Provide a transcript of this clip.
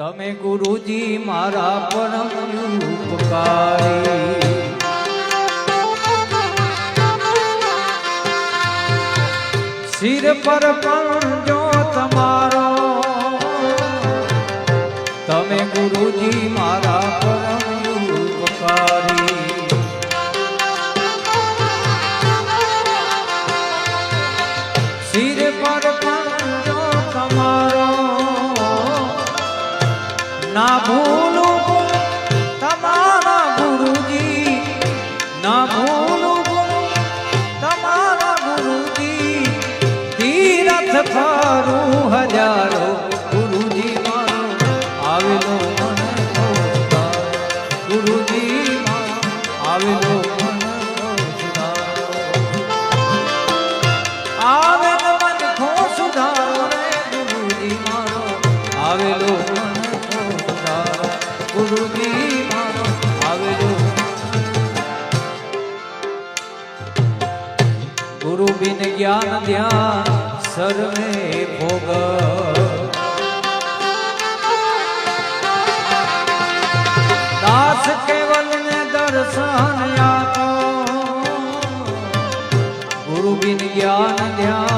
તમે ગુરુજી મારા પરમ ઉપકારી, સિર પર પંજો તમારો, તમે ગુરુજી મારા પરમ ઉપકારી, સિર પર પંજો તમારો, ના ભૂલું તમારા ગુરુજી, ના ભૂલું તમારા ગુરુજી, તીરથ ફરું હજારો ગુરુજી મારો આવેલો મને ઉદ્ધાર, ગુરુજી મારો આવેલો મને સુધારો, આવેલો મન ખો સુધારો રે ગુરુજી મારો આવેલો ગુરુજી મારો આવેલો, ગુરુ બિન જ્ઞાન ધ્યાન સર્વે ભોગ, દાસ કેવલ ને દર્શન આપો, ગુરુ બિન જ્ઞાન ધ્યાન